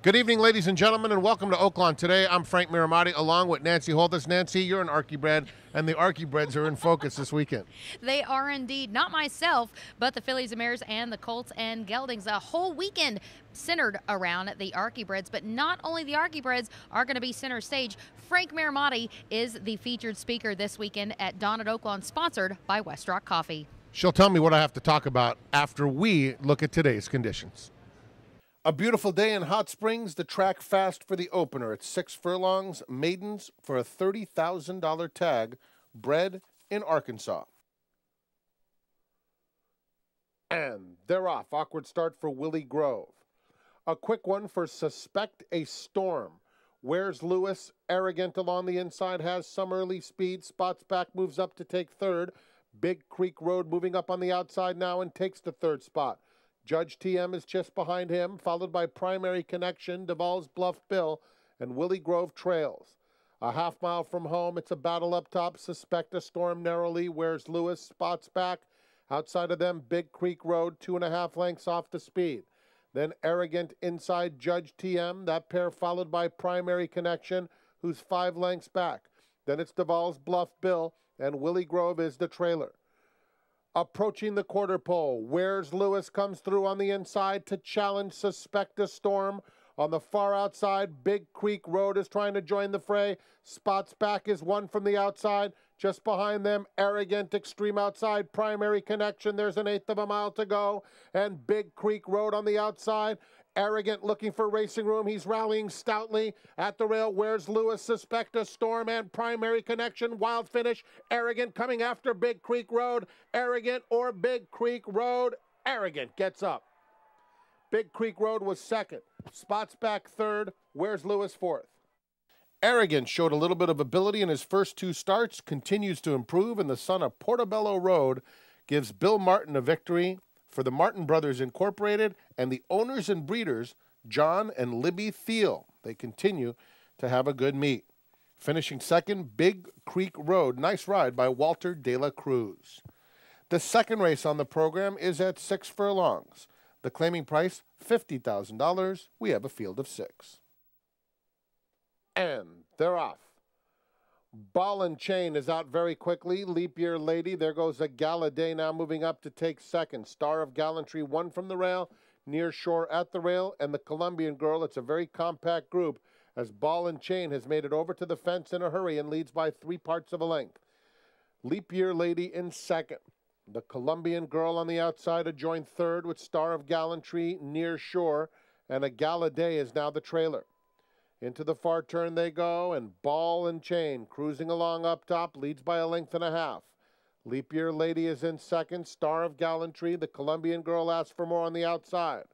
Good evening, ladies and gentlemen, and welcome to Oaklawn. Today, I'm Frank Miramati, along with Nancy Holthus. Nancy, you're an Archie-bred, and the Archie-breds are in focus this weekend. They are indeed. Not myself, but the Phillies and Mares and the Colts and Geldings. A whole weekend centered around the Archie-breds, but not only the Archie-breds are going to be center stage. Frank Miramati is the featured speaker this weekend at Dawn at Oaklawn, sponsored by West Rock Coffee. She'll tell me what I have to talk about after we look at today's conditions. A beautiful day in Hot Springs, the track fast for the opener. It's 6 furlongs, maidens for a $30,000 tag, bred in Arkansas. And they're off. Awkward start for Willie Grove. A quick one for Suspect a Storm. Where's Lewis? Arrogant along the inside, has some early speed. Spots back, moves up to take third. Big Creek Road moving up on the outside now and takes the third spot. Judge TM is just behind him, followed by Primary Connection, Duvall's Bluff Bill, and Willie Grove trails. A half mile from home, it's a battle up top. Suspect a Storm narrowly. Where's Lewis? Spots back. Outside of them, Big Creek Road, 2.5 lengths off the speed. Then Arrogant inside Judge TM. That pair followed by Primary Connection, who's 5 lengths back. Then it's Duvall's Bluff Bill, and Willie Grove is the trailer. Approaching the quarter pole, Where's Lewis comes through on the inside to challenge Suspect a Storm. On the far outside, Big Creek Road is trying to join the fray. Spots back is one from the outside. Just behind them, Arrogant, extreme outside, Primary Connection. There's an 1/8 of a mile to go. And Big Creek Road on the outside. Arrogant looking for racing room. He's rallying stoutly at the rail. Where's Lewis? Suspect a Storm and Primary Connection. Wild finish. Arrogant coming after Big Creek Road. Arrogant or Big Creek Road. Arrogant gets up. Big Creek Road was second. Spots back third. Where's Lewis fourth? Arrogant showed a little bit of ability in his first 2 starts, continues to improve, and the son of Portobello Road gives Bill Martin a victory for the Martin Brothers Incorporated and the owners and breeders, John and Libby Thiel. They continue to have a good meet. Finishing second, Big Creek Road. Nice ride by Walter De La Cruz. The second race on the program is at 6 furlongs. The claiming price, $50,000. We have a field of 6. And they're off. Ball and Chain is out very quickly. Leap Year Lady. There goes a Gala Day now moving up to take second. Star of Gallantry, 1 from the rail. Near Shore at the rail. And the Colombian Girl. It's a very compact group as Ball and Chain has made it over to the fence in a hurry and leads by 3 parts of a length. Leap Year Lady in second. The Colombian Girl on the outside to join third with Star of Gallantry, Near Shore. And a Gala Day is now the trailer. Into the far turn they go, and Ball and Chain cruising along up top, leads by 1.5 lengths. Leap Year Lady is in second. Star of Gallantry. The Colombian Girl asks for more on the outside.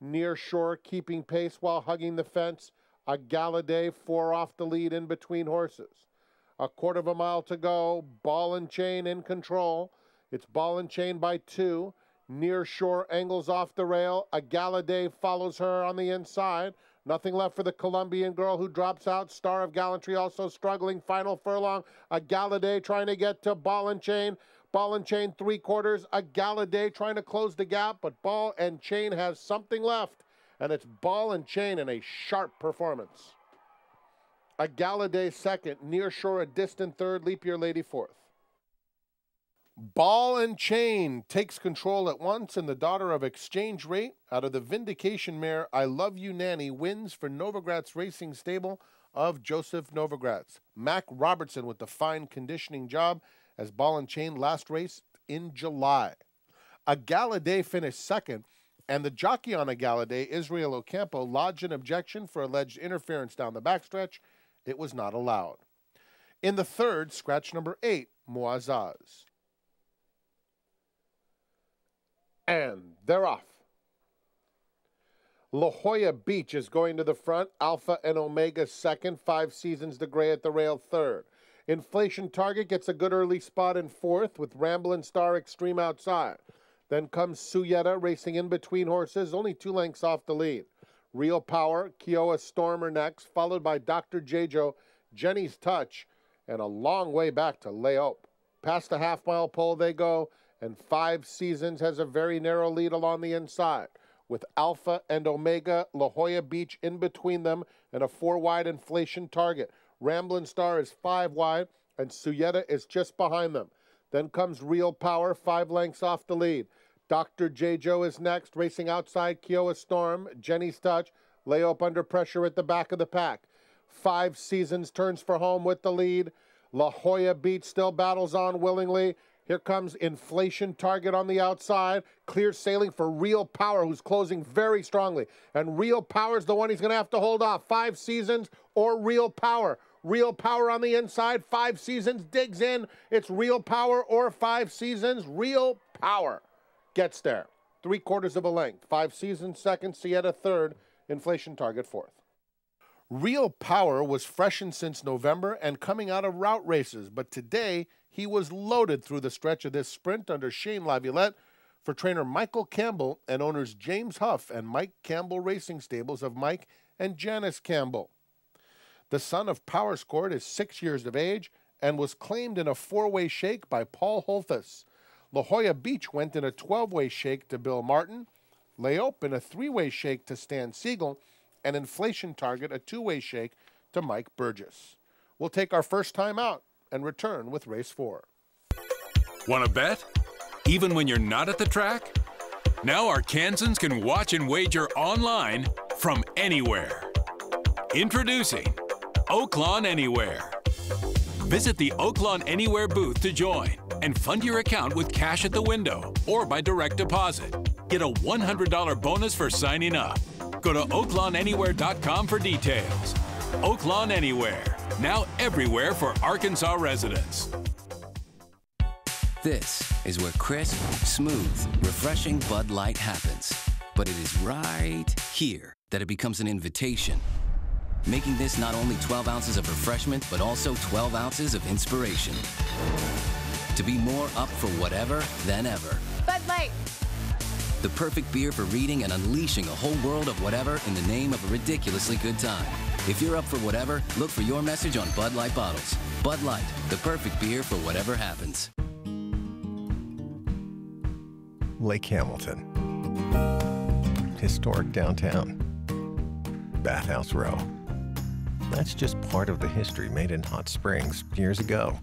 Near Shore keeping pace while hugging the fence. A Gala Day, 4 off the lead in between horses. A 1/4 mile to go. Ball and Chain in control. It's Ball and Chain by 2. Near Shore angles off the rail. A Gala Day follows her on the inside. Nothing left for the Colombian Girl, who drops out. Star of Gallantry also struggling. Final furlong. A Gala Day trying to get to Ball and Chain. Ball and Chain 3/4. A Gala Day trying to close the gap, but Ball and Chain has something left. And it's Ball and Chain in a sharp performance. A Gala Day second. Near Shore a distant third. Leap Year Lady fourth. Ball and Chain takes control at once, and the daughter of Exchange Rate out of the Vindication mare I Love You Nanny wins for Novogratz Racing Stable of Joseph Novogratz. Mac Robertson with the fine conditioning job as Ball and Chain last raced in July. A Gala Day finished second, and the jockey on a Gala Day, Israel Ocampo, lodged an objection for alleged interference down the backstretch. It was not allowed. In the third, scratch number 8, Moazaz. And they're off. La Jolla Beach is going to the front. Alpha and Omega second. 5 Seasons de Grey at the rail third. Inflation Target gets a good early spot in fourth with Ramblin' Star Extreme outside. Then comes Suyeta racing in between horses, only 2 lengths off the lead. Real Power, Kiowa Stormer next, followed by Dr. J-Jo, Jenny's Touch, and a long way back to Leope. Past the half-mile pole they go, and 5 Seasons has a very narrow lead along the inside. with Alpha and Omega, La Jolla Beach in between them, and a 4-wide inflation target. Ramblin' Star is 5 wide, and Suyeta is just behind them. Then comes Real Power, 5 lengths off the lead. Dr. J. Joe is next, racing outside Kiowa Storm, Jenny's Touch, lay up under pressure at the back of the pack. 5 Seasons turns for home with the lead. La Jolla Beach still battles on willingly. Here comes Inflation Target on the outside. Clear sailing for Real Power, who's closing very strongly. And Real Power is the one he's going to have to hold off. 5 Seasons or Real Power. Real Power on the inside. 5 Seasons digs in. It's Real Power or 5 Seasons. Real Power gets there. 3/4 of a length. 5 Seasons second, Sieta third, Inflation Target fourth. Real Power was freshened since November and coming out of route races, but today he was loaded through the stretch of this sprint under Shane Laviolette for trainer Michael Campbell and owners James Huff and Mike Campbell Racing Stables of Mike and Janice Campbell. The son of Power Scored is 6 years of age and was claimed in a 4-way shake by Paul Holthus. La Jolla Beach went in a 12-way shake to Bill Martin, Leope in a 3-way shake to Stan Siegel, and Inflation Target a 2-way shake to Mike Burgess. We'll take our first time out and return with race 4. Want to bet? Even when you're not at the track? Now Arkansans can watch and wager online from anywhere. Introducing Oaklawn Anywhere. Visit the Oaklawn Anywhere booth to join and fund your account with cash at the window or by direct deposit. Get a $100 bonus for signing up. Go to oaklawnanywhere.com for details. Oaklawn Anywhere, now everywhere for Arkansas residents. This is where crisp, smooth, refreshing Bud Light happens. But it is right here that it becomes an invitation, making this not only 12 ounces of refreshment, but also 12 ounces of inspiration. To be more up for whatever than ever. Bud Light. The perfect beer for reading and unleashing a whole world of whatever in the name of a ridiculously good time. If you're up for whatever, look for your message on Bud Light bottles. Bud Light, the perfect beer for whatever happens. Lake Hamilton. Historic downtown. Bathhouse Row. That's just part of the history made in Hot Springs years ago.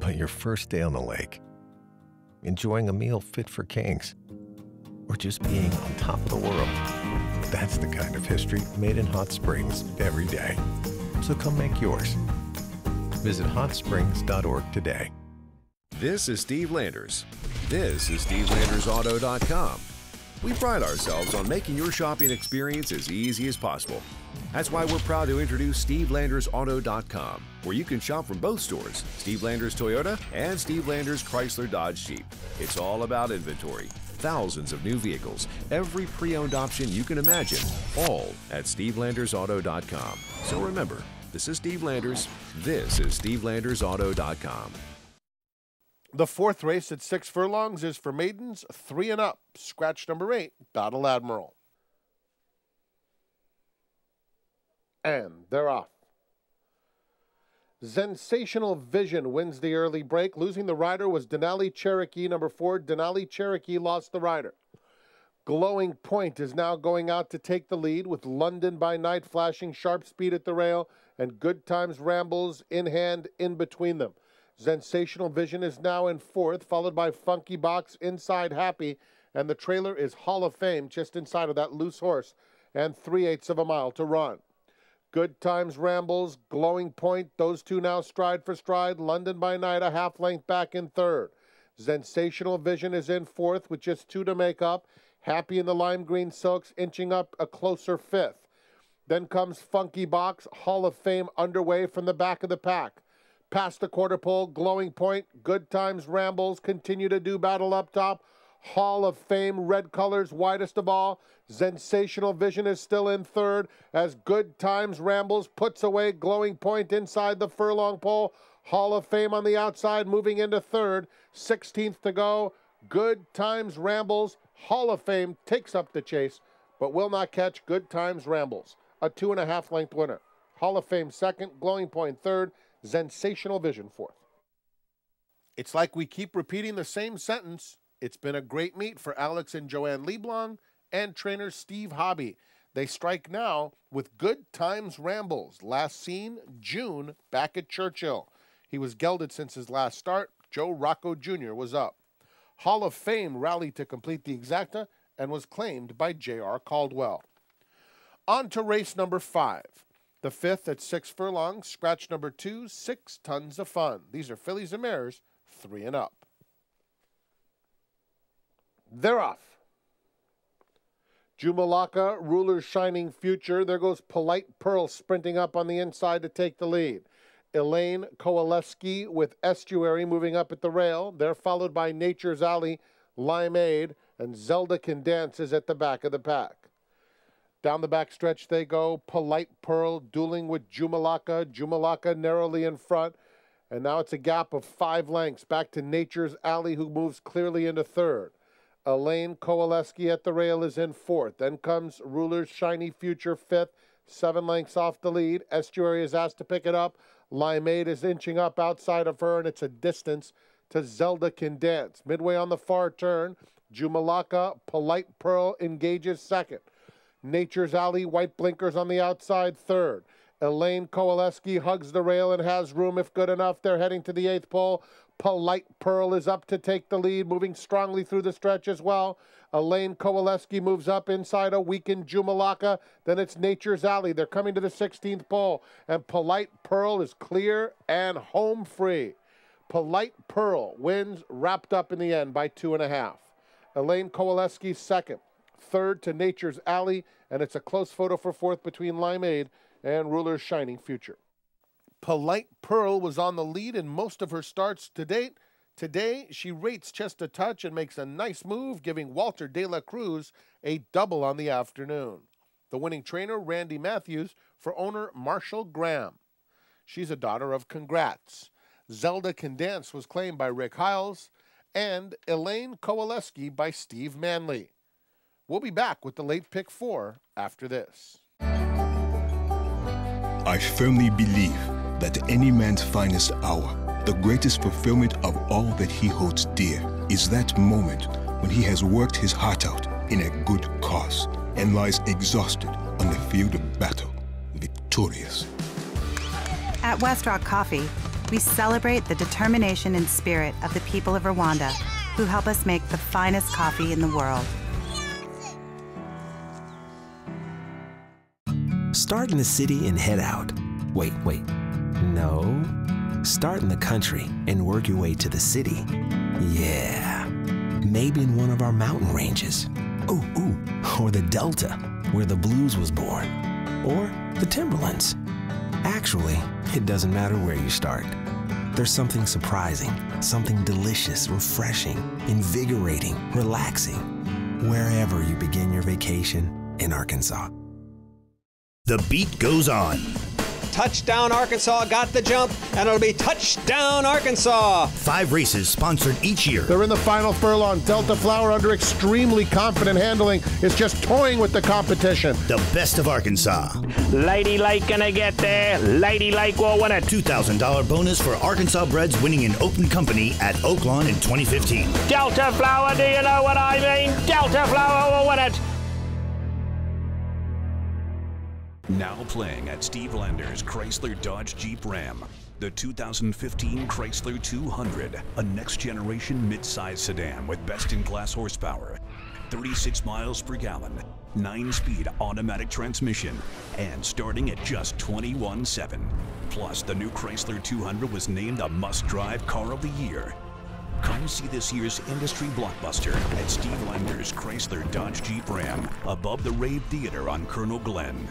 But your first day on the lake, enjoying a meal fit for kings, or just being on top of the world, that's the kind of history made in Hot Springs every day. So come make yours. Visit hotsprings.org today. This is Steve Landers. This is SteveLandersAuto.com. We pride ourselves on making your shopping experience as easy as possible. That's why we're proud to introduce SteveLandersAuto.com, where you can shop from both stores, Steve Landers Toyota and Steve Landers Chrysler Dodge Jeep. It's all about inventory. Thousands of new vehicles, every pre-owned option you can imagine, all at SteveLandersAuto.com. So remember, this is Steve Landers. This is SteveLandersAuto.com. The fourth race at 6 furlongs is for maidens 3 and up. Scratch number 8, Battle Admiral. And they're off. Sensational Vision wins the early break. Losing the rider was Denali Cherokee, number 4. Denali Cherokee lost the rider. Glowing Point is now going out to take the lead with London by Night flashing sharp speed at the rail and Good Times Rambles in hand in between them. Sensational Vision is now in 4th, followed by Funky Box, Inside Happy, and the trailer is Hall of Fame just inside of that loose horse and 3/8 of a mile to run. Good Times Rambles, Glowing Point, those two now stride for stride. London by Night a half length back in 3rd. Sensational Vision is in 4th with just 2 to make up. Happy in the lime green silks inching up a closer 5th. Then comes Funky Box, Hall of Fame underway from the back of the pack. Past the quarter pole, Glowing Point, Good Times Rambles continue to do battle up top. Hall of Fame, red colors, widest of all. Sensational Vision is still in 3rd as Good Times Rambles puts away Glowing Point inside the furlong pole. Hall of Fame on the outside, moving into 3rd. 16th to go. Good Times Rambles. Hall of Fame takes up the chase, but will not catch Good Times Rambles. A 2.5 length winner. Hall of Fame 2nd, Glowing Point 3rd, Sensational Vision 4th. It's like we keep repeating the same sentence. It's been a great meet for Alex and Joanne Leblon and trainer Steve Hobby. They strike now with Good Times Rambles, last seen June back at Churchill. He was gelded since his last start. Joe Rocco Jr. was up. Hall of Fame rallied to complete the exacta and was claimed by J.R. Caldwell. On to race number 5. The 5th at 6 furlongs, scratch number 2, 6 tons of fun. These are fillies and mares, 3 and up. They're off. Jumalaka, Ruler's Shining Future. There goes Polite Pearl sprinting up on the inside to take the lead. Elaine Kowaleski with Estuary moving up at the rail. They're followed by Nature's Alley, Limeade, and Zelda Can Dance is at the back of the pack. Down the back stretch they go. Polite Pearl dueling with Jumalaka. Jumalaka narrowly in front. And now it's a gap of 5 lengths. Back to Nature's Alley, who moves clearly into third. Elaine Kowaleski at the rail is in 4th. Then comes Ruler's Shiny Future 5th. 7 lengths off the lead. Estuary is asked to pick it up. Limeade is inching up outside of her, and it's a distance to Zelda Can Dance. Midway on the far turn, Jumalaka, Polite Pearl engages 2nd. Nature's Alley, White Blinkers on the outside, 3rd. Elaine Kowaleski hugs the rail and has room if good enough. They're heading to the 8th pole. Polite Pearl is up to take the lead, moving strongly through the stretch as well. Elaine Kowaleski moves up inside a weakened Jumalaka. Then it's Nature's Alley. They're coming to the 16th pole, and Polite Pearl is clear and home free. Polite Pearl wins, wrapped up in the end by 2.5. Elaine Kowaleski 2nd. 3rd to Nature's Alley, and it's a close photo for 4th between Limeade and Ruler's Shining Future. Polite Pearl was on the lead in most of her starts to date. Today, she rates just a touch and makes a nice move, giving Walter De La Cruz a double on the afternoon. The winning trainer, Randy Matthews, for owner Marshall Graham. She's a daughter of Congrats. Zelda Can Dance was claimed by Rick Hiles, and Elaine Kowaleski by Steve Manley. We'll be back with the late pick 4 after this. I firmly believe that any man's finest hour, the greatest fulfillment of all that he holds dear, is that moment when he has worked his heart out in a good cause and lies exhausted on the field of battle, victorious. At Westrock Coffee, we celebrate the determination and spirit of the people of Rwanda, who help us make the finest coffee in the world. Start in the city and head out. Wait. No. Start in the country and work your way to the city. Yeah. Maybe in one of our mountain ranges. Ooh. Or the Delta, where the blues was born. Or the Timberlands. Actually, it doesn't matter where you start. There's something surprising, something delicious, refreshing, invigorating, relaxing, wherever you begin your vacation in Arkansas. The beat goes on. Touchdown Arkansas got the jump, and it'll be Touchdown Arkansas. 5 races sponsored each year. They're in the final furlong. Delta Flower, under extremely confident handling, is just toying with the competition. The best of Arkansas. Lady Lake gonna get there. Lady Lake will win it. $2,000 bonus for Arkansas breds winning in open company at Oaklawn in 2015. Delta Flower, do you know what I mean? Delta Flower will win it. Now playing at Steve Lander's Chrysler Dodge Jeep Ram, the 2015 Chrysler 200, a next-generation mid-size sedan with best-in-class horsepower, 36 miles per gallon, 9-speed automatic transmission, and starting at just $21,700. Plus, the new Chrysler 200 was named a must-drive car of the year. Come see this year's industry blockbuster at Steve Lander's Chrysler Dodge Jeep Ram, above the Rave Theater on Colonel Glenn.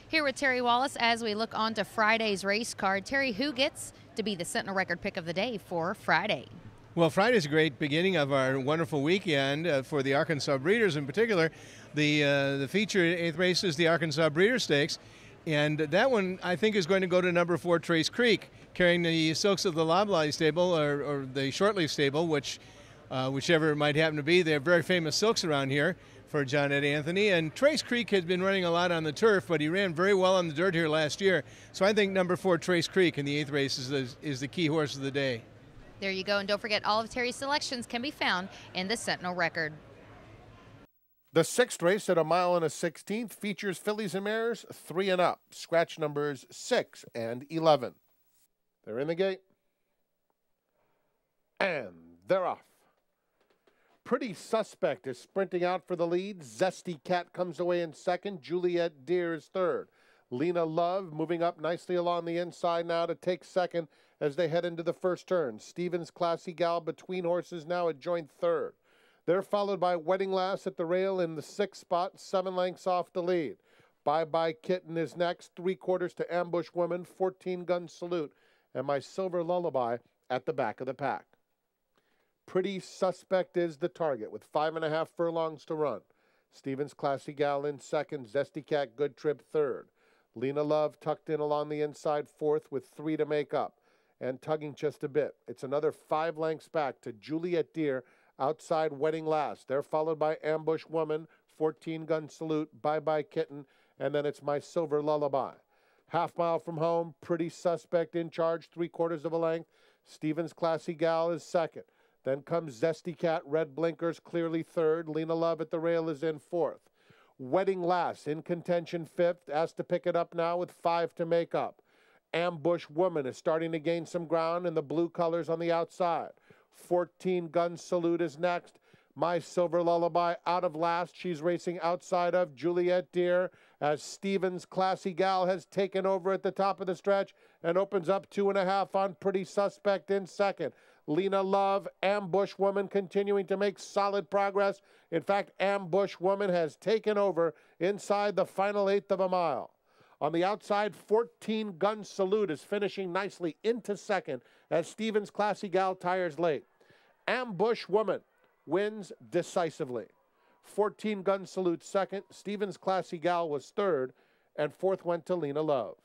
Here with Terry Wallace as we look on to Friday's race card. Terry, who gets to be the Sentinel record pick of the day for Friday? Well, Friday's a great beginning of our wonderful weekend for the Arkansas breeders in particular. The featured 8th race is the Arkansas Breeder Stakes, and that one I think is going to go to number 4 Trace Creek, carrying the Silks of the Loblolly stable or the Shortleaf stable, whichever it might happen to be. They're very famous silks around here for John Ed Anthony, and Trace Creek has been running a lot on the turf, but he ran very well on the dirt here last year. So I think number 4 Trace Creek in the 8th race is the key horse of the day. There you go, and don't forget all of Terry's selections can be found in the Sentinel record. The 6th race at 1 mile and a 16th features fillies and mares 3 and up, scratch numbers 6 and 11. They're in the gate. And they're off. Pretty Suspect is sprinting out for the lead. Zesty Cat comes away in second. Juliet Deer is third. Lena Love moving up nicely along the inside now to take second as they head into the first turn. Stevens Classy Gal between horses now at joint third. They're followed by Wedding Lass at the rail in the 6th spot, 7 lengths off the lead. Bye Bye Kitten is next, 3/4 to Ambush Woman, 14 Gun Salute, and My Silver Lullaby at the back of the pack. Pretty Suspect is the target with 5.5 furlongs to run. Stevens Classy Gal in second, Zesty Cat Good Trip third. Lena Love tucked in along the inside fourth with 3 to make up and tugging just a bit. It's another 5 lengths back to Juliet Deer outside Wedding Lass. They're followed by Ambush Woman, 14 Gun Salute, Bye Bye Kitten, and then it's My Silver Lullaby. Half mile from home, Pretty Suspect in charge, 3/4 of a length. Stevens Classy Gal is second. Then comes Zesty Cat, Red Blinkers clearly third. Lena Love at the rail is in fourth. Wedding Lass in contention fifth, asked to pick it up now with 5 to make up. Ambush Woman is starting to gain some ground in the blue colors on the outside. 14 Gun Salute is next. My Silver Lullaby out of last. She's racing outside of Juliet Deer as Stevens Classy Gal has taken over at the top of the stretch and opens up 2.5 on Pretty Suspect in second. Lena Love, Ambush Woman continuing to make solid progress. In fact, Ambush Woman has taken over inside the final 1/8 of a mile. On the outside, 14 Gun Salute is finishing nicely into second as Stevens Classy Gal tires late. Ambush Woman wins decisively. 14 Gun Salute second, Stevens Classy Gal was third, and fourth went to Lena Love.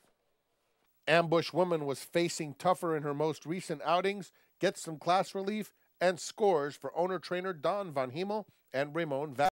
Ambush Woman was facing tougher in her most recent outings, gets some class relief, and scores for owner-trainer Don Von Hemel and Ramon Val.